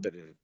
happening.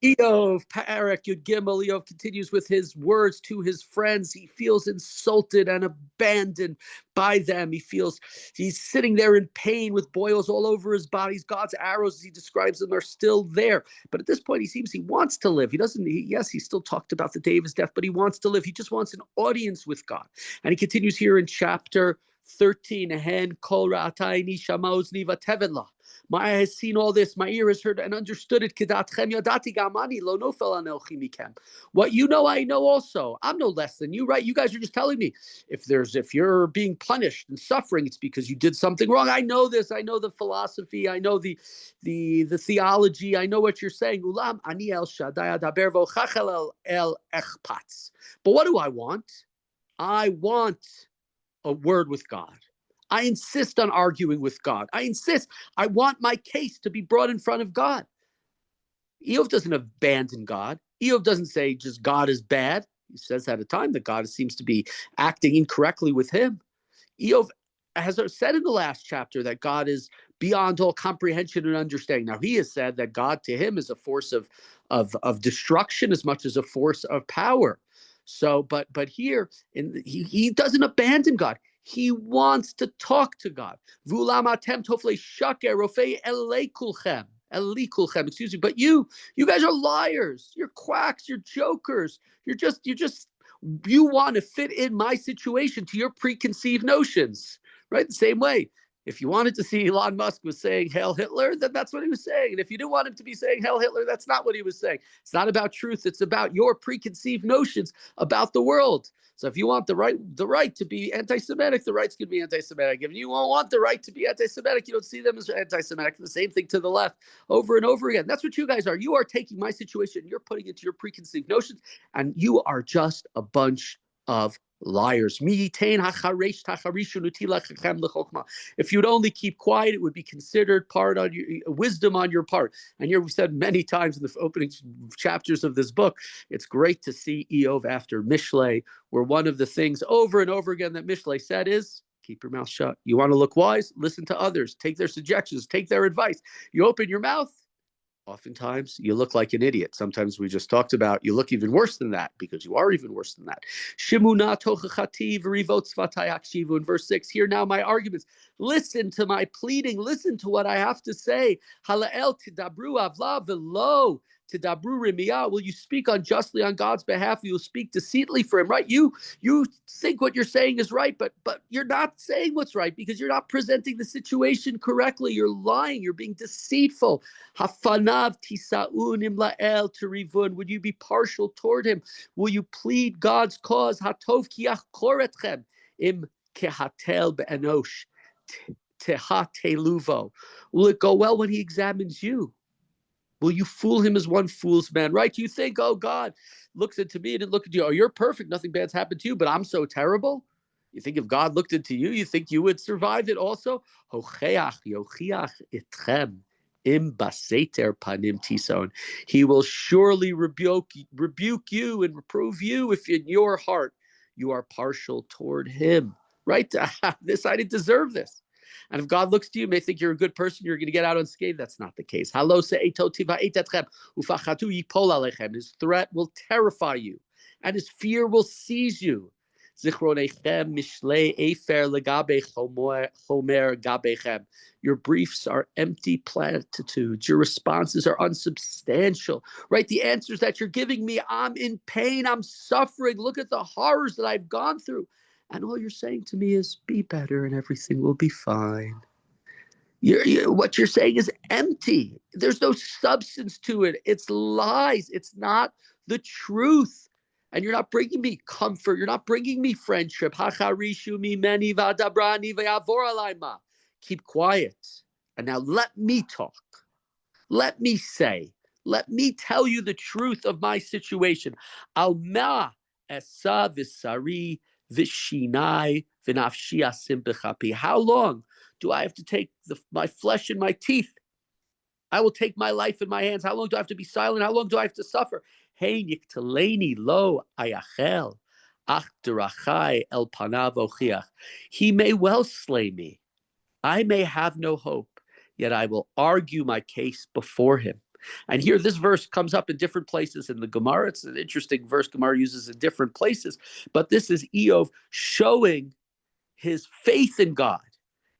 Iyov, Parak, Yud Gimel, Iyov continues with his words to his friends. He feels insulted and abandoned by them. He feels he's sitting there in pain with boils all over his body. God's arrows, as he describes them, are still there. But at this point, he seems he wants to live. He doesn't, yes, he still talked about the day of his death, but he wants to live. He just wants an audience with God. And he continues here in chapter 13. My eye has seen all this. My ear has heard and understood it. What you know, I know also. I'm no less than you, right? You guys are just telling me if you're being punished and suffering, it's because you did something wrong. I know this. I know the philosophy. I know the theology. I know what you're saying. But what do I want? I want a word with God. I insist on arguing with God. I want my case to be brought in front of God. Iyov doesn't abandon God. Iyov doesn't say just God is bad. He says at a time that God seems to be acting incorrectly with him. Iyov has said in the last chapter that God is beyond all comprehension and understanding. Now, he has said that God to him is a force of destruction as much as a force of power. So, but here, he doesn't abandon God. He wants to talk to God. Excuse me, but you guys are liars. You're quacks. You're jokers. You want to fit in my situation to your preconceived notions, right? The same way. If you wanted to see Elon Musk was saying Hail Hitler, then that's what he was saying. And if you didn't want him to be saying Hail Hitler, that's not what he was saying. It's not about truth. It's about your preconceived notions about the world. So if you want the right to be anti-Semitic, the right's going to be anti-Semitic. If you won't want the right to be anti-Semitic, you don't see them as anti-Semitic. The same thing to the left over and over again. That's what you guys are. You are taking my situation, you're putting it to your preconceived notions, and you are just a bunch of liars. If you'd only keep quiet, it would be considered part on your wisdom on your part. And here we said many times in the opening chapters of this book, it's great to see Iyov after Mishlei, where one of the things over and over again that Mishlei said is, keep your mouth shut. You want to look wise? Listen to others. Take their suggestions. Take their advice. You open your mouth, oftentimes you look like an idiot. Sometimes we just talked about you look even worse than that because you are even worse than that. In verse 6, hear now my arguments. Listen to my pleading. Listen to what I have to say. Halael tidabru avla velo tidabru rimiyah. Will you speak unjustly on God's behalf? You will speak deceitfully for him, right? You think what you're saying is right, but you're not saying what's right because you're not presenting the situation correctly. You're lying. You're being deceitful. Hafanav tisaun imlael terivun. Would you be partial toward him? Will you plead God's cause? Hatov kiach koretchem im kehatel be'enosh tehateluvo. Will it go well when he examines you? Will you fool him as one fools man, right? You think, oh, God looks into me and didn't look at you. Oh, you're perfect. Nothing bad's happened to you, but I'm so terrible. You think if God looked into you, you think you would survive it also? Hocheach yochiach itchem im baseter panim tison. He will surely rebuke you and reprove you if in your heart you are partial toward him, right? This, I didn't deserve this. And if God looks to you, may think you're a good person, you're going to get out unscathed. That's not the case. His threat will terrify you, and his fear will seize you. Your briefs are empty platitudes. Your responses are unsubstantial, right? The answers that you're giving me, I'm in pain, I'm suffering. Look at the horrors that I've gone through. And all you're saying to me is, be better and everything will be fine. What you're saying is empty. There's no substance to it. It's lies. It's not the truth. And you're not bringing me comfort. You're not bringing me friendship. Keep quiet. And now let me talk. Let me say. Let me tell you the truth of my situation. Alma esa visari vishinai vinafshi asim bechapi. How long do I have to take my flesh in my teeth? I will take my life in my hands. How long do I have to be silent? How long do I have to suffer? Hey niktaleni lo ayachel ach derachai el panav ochiach. He may well slay me. I may have no hope, yet I will argue my case before him. And here, this verse comes up in different places in the Gemara. It's an interesting verse Gemara uses in different places. But this is Iyov showing his faith in God.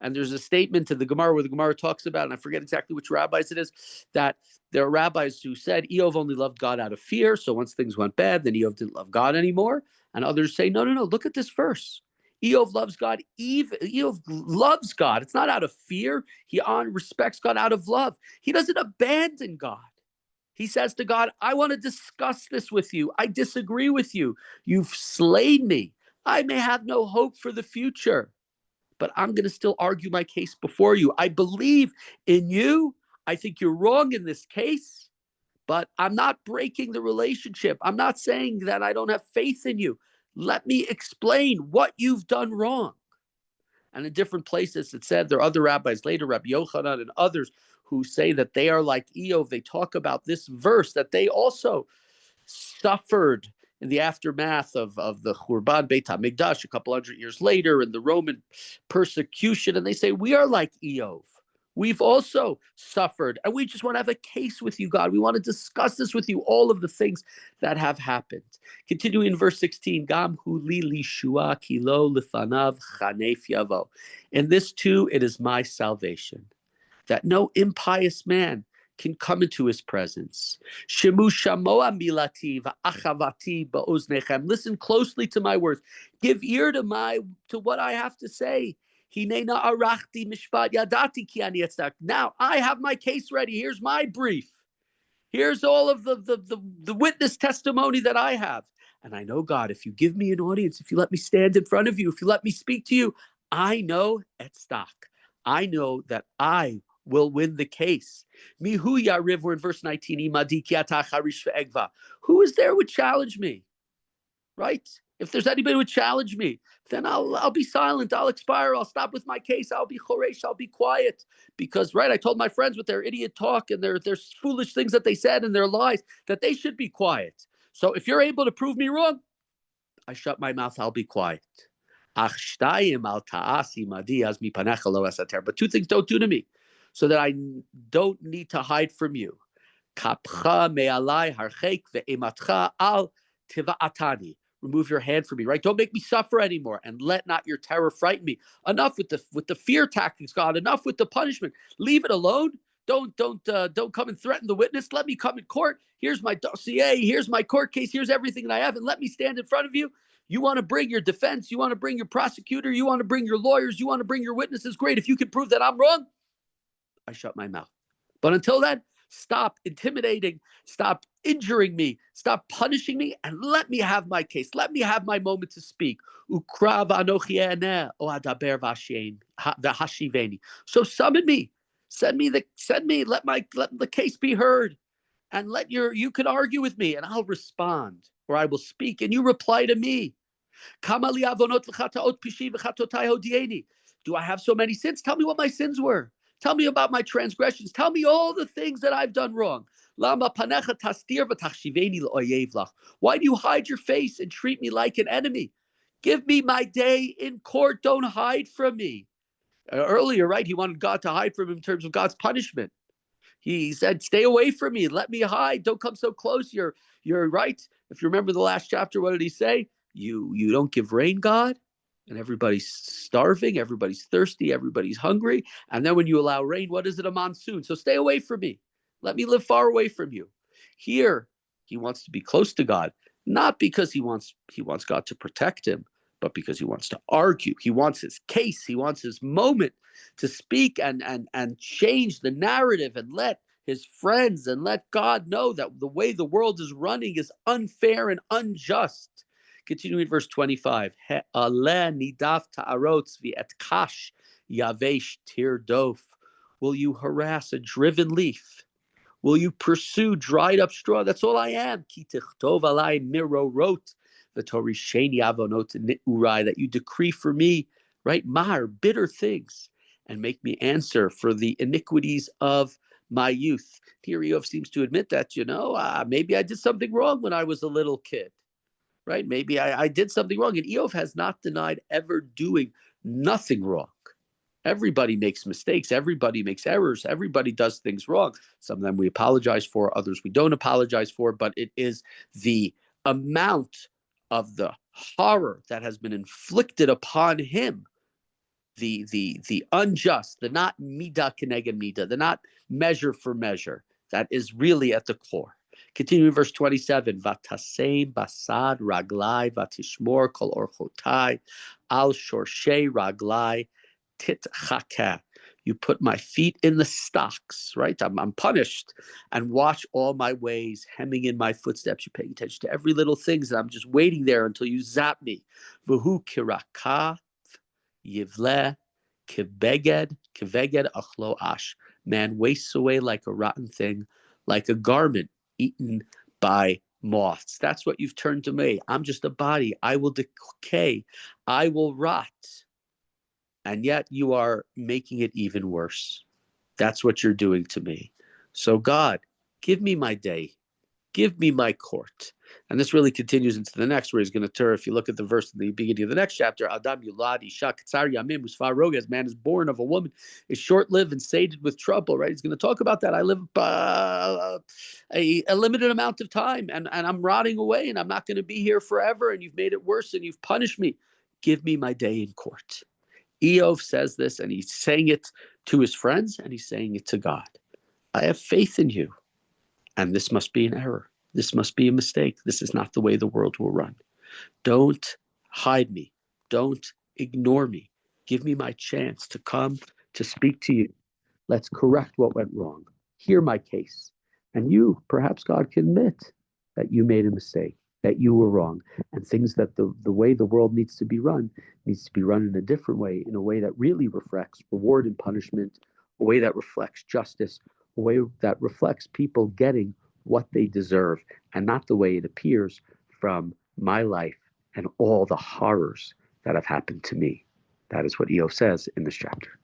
And there's a statement to the Gemara where the Gemara talks about, and I forget exactly which rabbis it is, that there are rabbis who said Iyov only loved God out of fear. So once things went bad, then Iyov didn't love God anymore. And others say, no, look at this verse. Iyov loves God. Iyov loves God. It's not out of fear. He respects God out of love. He doesn't abandon God. He says to God, I want to discuss this with you. I disagree with you. You've slain me. I may have no hope for the future, but I'm going to still argue my case before you. I believe in you. I think you're wrong in this case, but I'm not breaking the relationship. I'm not saying that I don't have faith in you. Let me explain what you've done wrong. And in different places, it said there are other rabbis later, Rabbi Yochanan and others, who say that they are like Iyov. They talk about this verse, that they also suffered in the aftermath of the Churban Beit HaMikdash a couple hundred years later in the Roman persecution. And they say, we are like Iyov. We've also suffered, and we just want to have a case with you, God. We want to discuss this with you, all of the things that have happened. Continuing in verse 16, Gam hu li lishua kilo lifanav chanef yavo. In this too, it is my salvation, that no impious man can come into his presence. Shemu shamoa milati va'achavati ba'oznechem. Listen closely to my words. Give ear to what I have to say. Now I have my case ready. Here's my brief. Here's all of the witness testimony that I have. And I know, God, if you give me an audience, if you let me stand in front of you, if you let me speak to you, I know at stock. I know that I will win the case. Mihu yariv, we're in verse 19. Who is there who would challenge me? Right? If there's anybody who would challenge me, then I'll be silent. I'll expire. I'll stop with my case. I'll be choresh. I'll be quiet. Because, right, I told my friends with their idiot talk and their foolish things that they said and their lies that they should be quiet. So if you're able to prove me wrong, I shut my mouth. I'll be quiet. But two things don't do to me, so that I don't need to hide from you. Remove your hand from me, right? Don't make me suffer anymore, and let not your terror frighten me. Enough with the fear tactics, God. Enough with the punishment. Leave it alone. Don't come and threaten the witness. Let me come in court. Here's my dossier. Here's my court case. Here's everything that I have, and let me stand in front of you. You want to bring your defense. You want to bring your prosecutor. You want to bring your lawyers. You want to bring your witnesses. Great. If you can prove that I'm wrong, I shut my mouth. But until then, stop intimidating, stop injuring me, stop punishing me, and let me have my case. Let me have my moment to speak. So summon me, send me, let the case be heard, and you can argue with me, and I'll respond, or I will speak, and you reply to me. Do I have so many sins? Tell me what my sins were. Tell me about my transgressions. Tell me all the things that I've done wrong. Why do you hide your face and treat me like an enemy? Give me my day in court. Don't hide from me. Earlier, right, he wanted God to hide from him in terms of God's punishment. He said, stay away from me. Let me hide. Don't come so close. You're right. If you remember the last chapter, what did he say? You don't give rain, God? And everybody's starving, everybody's thirsty, everybody's hungry. And then when you allow rain, what is it? A monsoon. So stay away from me. Let me live far away from you. Here, he wants to be close to God, not because he wants God to protect him, but because he wants to argue. He wants his case. He wants his moment to speak and change the narrative and let his friends and let God know that the way the world is running is unfair and unjust. Continuing verse 25. Will you harass a driven leaf? Will you pursue dried up straw? That's all I am. That you decree for me, right? Mar, bitter things, and make me answer for the iniquities of my youth. Here Iyov seems to admit that, maybe I did something wrong when I was a little kid. Right? Maybe I did something wrong. And Iyov has not denied ever doing nothing wrong. Everybody makes mistakes. Everybody makes errors. Everybody does things wrong. Some of them we apologize for, others we don't apologize for, but it is the amount of the horror that has been inflicted upon him, the unjust, the not midah keneged midah, the not measure for measure, that is really at the core. Continue in verse 27. Vatasem basad raglai vatishmor kol orchotai al shorshei raglai titchaka. You put my feet in the stocks, right? I'm punished, and watch all my ways, hemming in my footsteps. You're paying attention to every little thing, and I'm just waiting there until you zap me. Vuhu kiraka yivle kiveged achlo ash. Man wastes away like a rotten thing, like a garment eaten by moths. That's what you've turned to me. I'm just a body. I will decay. I will rot. And yet you are making it even worse. That's what you're doing to me. So God, give me my day. Give me my court. And this really continues into the next, where he's going to turn. If you look at the verse in the beginning of the next chapter, Adam Yulad Isha Katsar Yamim Usfar Rogas, man is born of a woman, is short-lived and sated with trouble, right? He's going to talk about that. I live a limited amount of time, and I'm rotting away, and I'm not going to be here forever, and you've made it worse, and you've punished me. Give me my day in court. Iyov says this, and he's saying it to his friends, and he's saying it to God. I have faith in you. And this must be an error. This must be a mistake. This is not the way the world will run. Don't hide me. Don't ignore me. Give me my chance to come to speak to you. Let's correct what went wrong. Hear my case. And you, perhaps God can admit that you made a mistake, that you were wrong, and things that the way the world needs to be run in a different way, in a way that really reflects reward and punishment, a way that reflects justice, a way that reflects people getting what they deserve, and not the way it appears from my life and all the horrors that have happened to me. That is what Iyov says in this chapter.